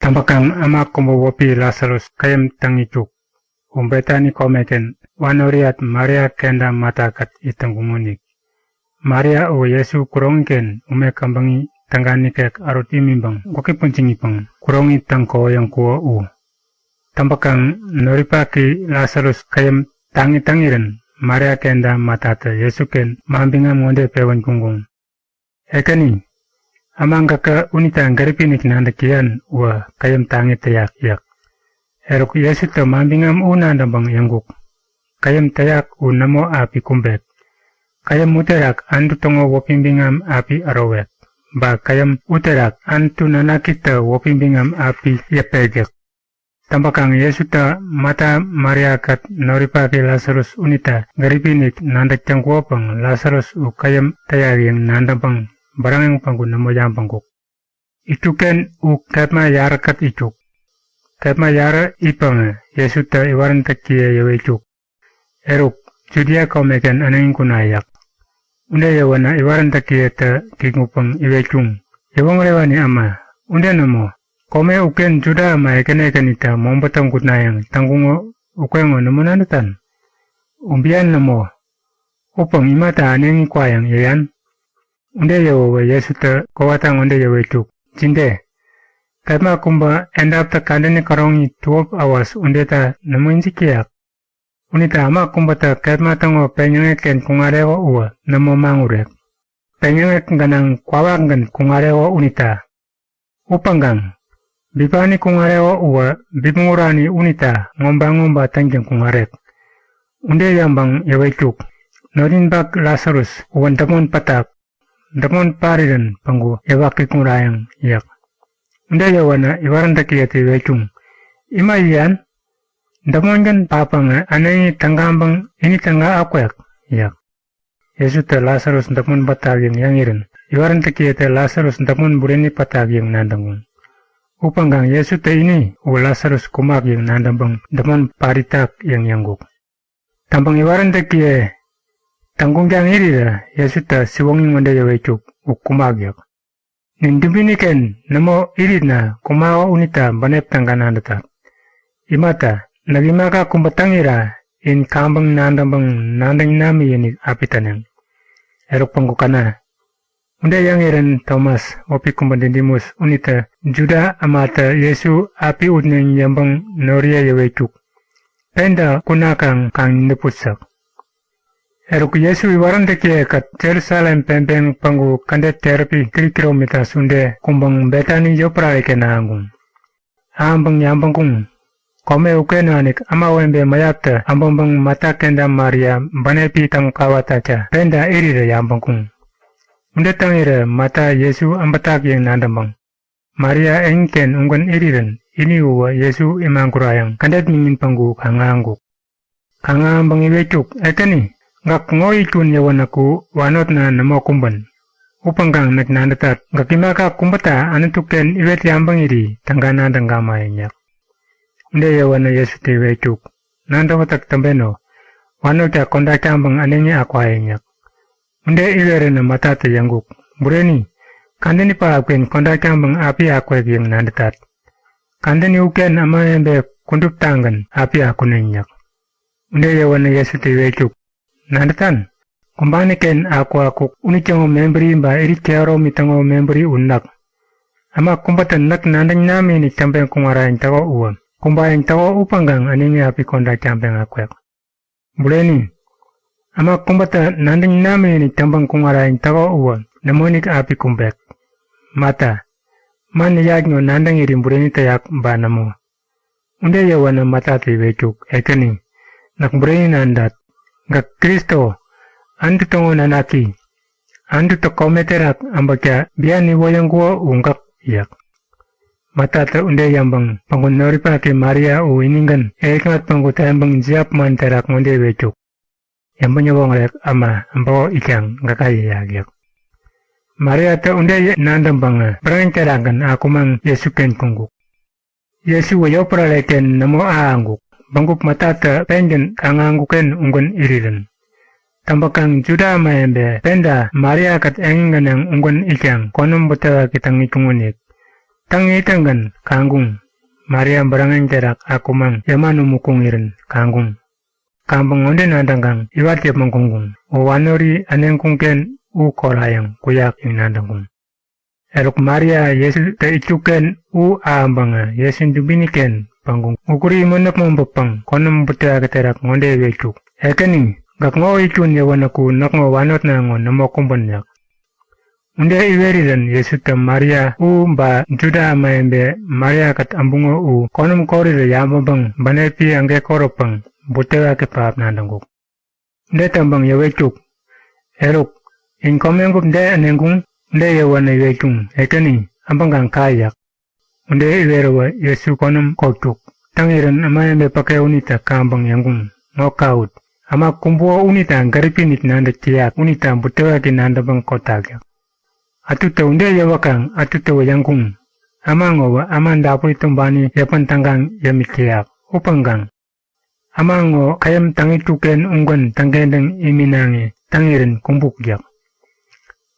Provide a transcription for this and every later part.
Tambakang ama kumbawopi Lazarus kayam tangituk. Umbetani komeken wanoriat Maria kenda matakat itangumunik. Maria o Yesu kurongken ume kambangi tangani kek arut imimbang goki puncingipang kurongi tangko yang kuwa u. Tambakang noripaki Lazarus kayam tangiren Maria kenda matata Yesu ken mambinga monde pewan kunggung. Ekani amang kaka unita ngaripinik nandakian wa kayam tangi tayak yak. Erok Yesu ta mambingam unanda bang yangguk. Kayam tayak unamo api kumbek. Kayam uterak antu tongo wopimbingam api arowek. Ba kayam uterak antu nanakita wopimbingam api yapegek. Tambakang Yesu ta mata Maria kat noripaki Lazarus unita ngaripinik nandak cangkuapang Lazarus u kayam tayak yang nandabang barang yang pangku namo yang pangkuk. Ituken u katma yarakat ituk. Katma yara ipang Yesu ta iwaran takia yawe ituk. Eruk judia kau meken anangin kunayak. Unda yawana iwaran takia ta kingupang iwe chung. Yawang rewani ama. Unda namo. Kome uken juda ama eken ita mombatang kutnayang tangkungo ukengo namo nanatan. Umbian namo. Upang imata anangin kwayang yayan. Unde yawa Yesu ta kawatang unde yawa tuk. Jinde. Katma kumba end up ta kandani karongi 12 hours unde ta namun sikiyak. Unita ama kumba ta katma tango penyangeken kungarewa uwa namo mangurek. Penyangek ganang kwawangan kungarewa unita. Upanggang. Bipani kungarewa uwa bipungurani unita ngomba tangjeng kungarek. Unde yambang yawa tuk. Norin bak Lazarus uwan damon patak. Damon paridan panggu yawaki kurayang yak. Unda yawana iwaran takiyati wechung. Ima iyan, damon kan papanga anay tanggambang ini tangga akwayak yak. Yesu ta Lazarus damon patag yang yangirin. Iwaran takiyati Lazarus damon bureni patag yang nandangung. Upanggang Yesu ta ini u Lazarus kumak yang nandambang damon paritak yang yangguk. Tampang iwaran takiye tanggungjang irida Yesu ta siwangin wanda yawe cuk ukumagyak. Ninduminiken namo iridna kumawa unita banep tangganandatak. Imata nagimaka kumbatangira in kambang nandambang nandang nami ini apitanang. Erok panggukana. Unda yang iran Thomas opi kumbandidimus unita juda amata Yesu api udneng yambang noria yawe cuk. Penda kunakang kang neputsak. Eruk Yesu iwaran takia kat Jerusalem pempeng panggu kandet terapi 3 kilometer sunde kumbang betani yopra eke naangung. Ambang yambang kung. Kome ukena anik ama wembe mayapta ambang bang mata kenda Maria banepi tang kawataca penda irira yambang kung. Unde tangira mata Yesu ambatak yang nandambang. Maria engken unggan iriran ini uwa Yesu imangkurayang kandet mingin panggu kangangguk. Kangambang iwecuk ekeni. Ngak ngoi tun yawan aku wanot na namo kumban. Upanggang nagnandatat. Ngakimaka kumbata anatuken iwet yambang iri tanggana danggama yanyak. Unde yawan na Yesu tiwe cuk. Nandawatak tambeno. Wanot ya kondak yambang anengi akwa yanyak. Unde iwere na matata yangguk. Bureni. Kandeni paapken kondak yambang api akwa yang nandatat. Kandeni uken ama yambe kundup tanggan api aku nenyak. Unde yawan na Yesu tiwe cuk. Nandatan, kumbani ken aku unicango memberi mba iri kero mitango memberi unak. Ama kumbatan nak nandang nami ni campeng kungara yang tawa uwa. Kumba yang tawa upanggang aningi api konda campeng akuyak. Buleni, ama kumbatan nandang nami ni campeng kungara yang tawa uwa. Namonik api kumbek. Mata, man yagno nandang iri buleni tayak mba namo. Unde yawana mata tiwecuk, ekani. Nak buleni nandat. Ngak Kristo, andu tongo nanaki, andu to kometerak ambakya biani woyang gua ungkak yak. Matata unde yambang pangun noripake Maria u iningan ekat pangguta yambang jiap manterak ngonde wecuk. Yambang nyawang rek ama ambawa ikyang ngakai yak. Maria ta unde nandambang berang terakan aku mang Yesu ken kunguk. Yesu wayopra leken namo aanguk. Bangkuk matata pengen kanganguken unggun iriran. Tambakang juda maembe penda Maria kat engan yang unggun ikyang konum buta kitang ikungunik. Tangi tanggan kanggung. Maria barangan terak akumang yamanu mukungirin kanggung. Kampung onde nandanggang iwat yap mangkunggung. Wanori anengkungken u kolayang kuyak inandanggung. Eruk Maria Yesus te icuken u aambanga Yesus dubiniken panggung. Ukuri monak mambapang konam buta keterak ngonde wecuk. Ekeni gak ngo icun yawanaku nak ngo wanot na ngo namokumbanyak. Unde iweridan Yesus te Maria u mba juda amaembe Maria kat ambungo u konam korire yambabang banepi angge koropang buta ke paap nandanguk. Unde tambang yawecuk. Eruk in komengup de anengung unde yawana iwecung ekeni ambanggang kayak. Unde iwerewa Yesus konam kotuk. Tangiran amaembe pakai unita kambang yangung ngokaut. Ama kumbuo unita garipinit nanda tiyak unita buta ke nandabang kotak. Atuta unde yawakang atuta wayangkung. Amango amandapuri tumbani yapan tanggang yamikiyak upanggang. Amango kayam tangi tuken unggan tanggendeng iminangi tangirin kumbukyak.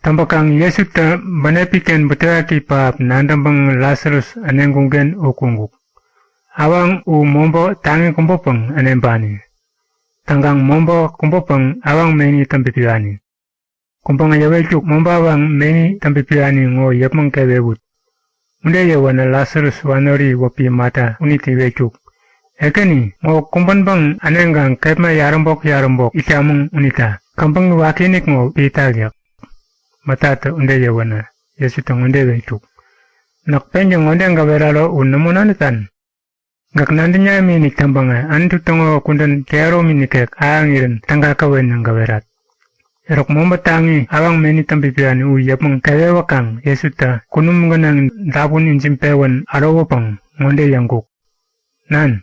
Tambakang Yesus ta banepiken buteraki paap nandambang Lazarus anengkungen ukunguk. Awang u mombo tangi kumbopang anembani. Tanggang mombo kumbopang awang meni tampipiani. Kumpang yawecuk mombo awang meni tampipiani ngo yapmang kewebut. Unde yawana Lazarus wanori wapi mata uniti wecuk. Ekeni ngo kumpanbang anenggang kepma yarambok ikamung unita. Kampang wakinik ngo pitagyak. Matata unde yawana Yesus tang unde wecuk. Nakpenjang onde ngaweralo unamunanitan. Gak nandinya minik tambanga antu tongo kundan kero minikek aangirin tangga kawen ngawerat. Erok mombatangi awang meni tampipiani u yapang kewewakang Yesus ta kunum ganang dabun injimpewan arawapang ngonde yangguk. Nan,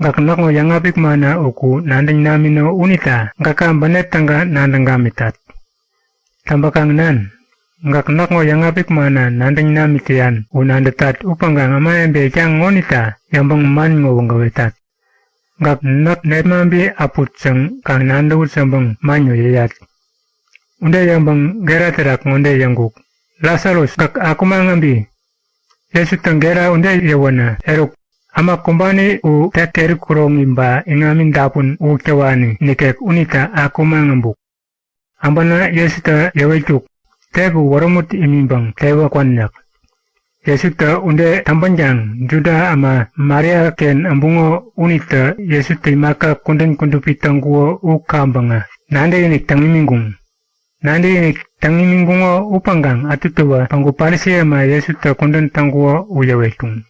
gak nakmo yangapik mana uku nanding namino unita gaka banet tangga nandangamitat. Tambakang nan, gak nakmo yangapik mana nanding namitian unandatat upanggang amaembe jang ngonita yambang man ngowang gawetat. Gak nak nemambi aput sang kang nandawut sambang manyo yayat. Unde yambang gera terak ngonde yangguk. Lazarus gak akumangambi. Yesus tang gera unde yawana eruk. Ama kumbani u tekeri kurong imba ingamin dapun u kewani nikek unita akumangambuk. Ambana Yesus ta yawecuk. Tebu waramut imimbang tewa kwanyak. Yesus ta unde tampanjang juda ama Maria ken ambungo unita Yesus ta imaka kundan kundupi tangguo u kambanga. Nande inik tangimingung. Nande inik tangimingungo upanggang atutuwa panggu parisi ama Yesus ta kundan tangguo u yawecung.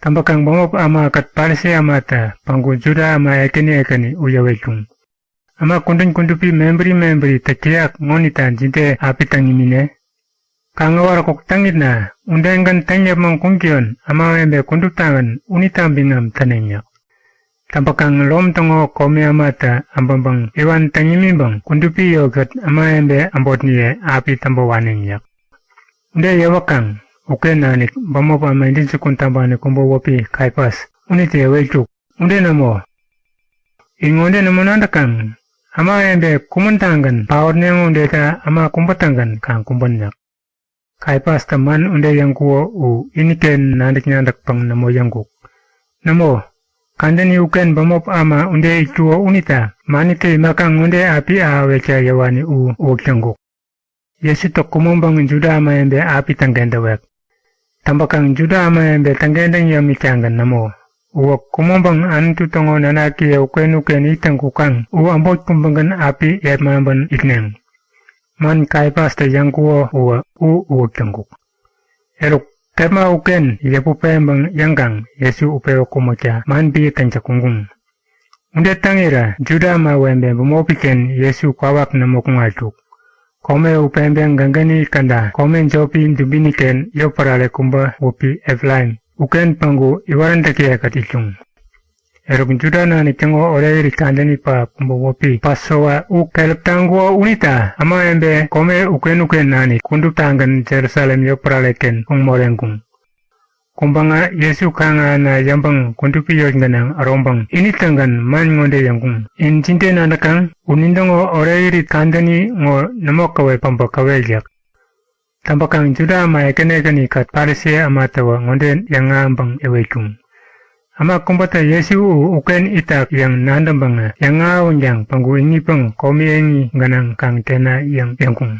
Tambakang bangop ama kat parisi ama ta panggu juda ama ekeni u yawecung. Ama kundan kundupi membri takiyak ngonita jinte api tangimine. Kangawar kok tangit na, undengan tanyap mang kungkion, ama embe kunduk tangan, unita bingam tanengyak. Tampakang lom tongo kome amata, ambambang iwan tangimimbang, kundupi yogat ama embe ambot niye api tambawanengyak. Unde yawakang, uke nanik, bamopa maindin sukun tambane kumbo wapi kaipas, unite yawecuk, unde namo. Ingonde namo nandakang, ama embe kumuntangan, paor nengo deta ama kumbatangan kang kumbanyak. Kaipas teman unde yang kuo u iniken nandik nyandak pang namo yangguk. Namo, kandani uken bamop ama unde ichuo unita, manite makang unde api wecha yawani u yangguk. Yesu tok kumumbang juda ama embe api tanggendawek. Tambakang juda ama embe tanggendang yamichangan namo. Uwak kumumbang antu tongo nanaki uken itang kukang u ambot kumbangan api yatmamban ikneng. Man kaipas te yang kuo u tangguk. Eruk tema uken yepu pembang yanggang Yesu upeo kumocha man bi tanjakunggung. Unde tangira juda ma wembe bumopiken Yesu kwawak namokung altuk. Kome upembeng gangani kanda komen jopi dubiniken yoparale kumba upi Eflaim. Uken panggu iwaran takia katichung. Eruk juda na ni tengo oreri kandani pa kumbowopi pasowa u kelep tangguo unita ama embe kome uken nani kunduk tangan Jerusalem yopraleken morengkung. Kumbanga Yesu kanga na yambang kundupi yojnganang arombang ini tangan man ngonde yangkung. In jinte nanakang unindongo oreri kandani ngo namokawe pambakawe yak. Tambakang Juda ama ekene kat Parisia ama tawa ngonden yang ngambang ewekung. Ama kumbata Yesu uken itak yang nandambanga yang ngaunjang panggu ingi pang komi engi ganang kang tena yang kung.